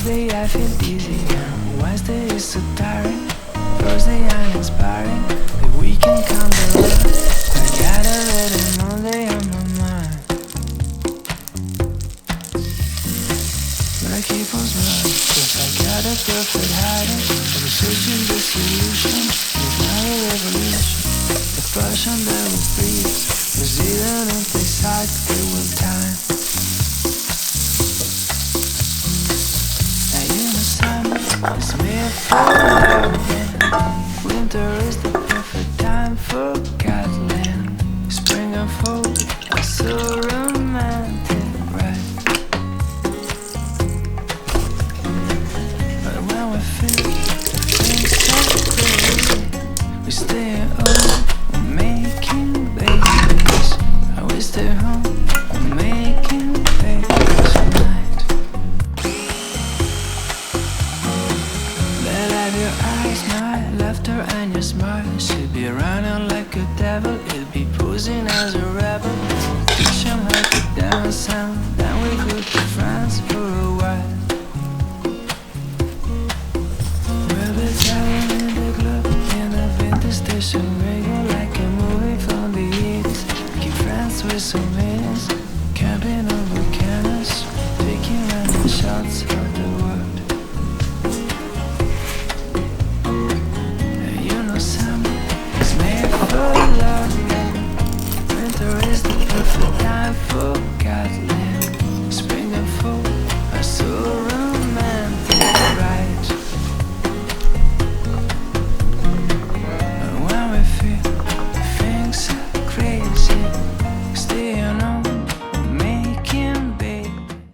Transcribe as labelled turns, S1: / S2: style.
S1: Tuesday I feel dizzy, Wednesday is so tiring, Thursday uninspiring, the weekend comes around, I got a little Monday on my mind, but I keep on smiling, cause I got a perfect hiding, I was searching the solution, it's not a revolution, the passion that we breathe, resilient and excited with time. It's made for loving. Winter is the perfect time for cuddling. Spring and fall are so romantic, right? But when we feel things so crazy, we stay at home, we're making babies. And we stay home, we're making babies tonight. Your eyes, my laughter and your smile should be running like a devil, it'll be posing as a rebel. Teach him how to dance and then we could be friends for a while. We'll be traveling in the club, in a vintage station wagon, like a movie from the 80s. Keep friends with souvenirs.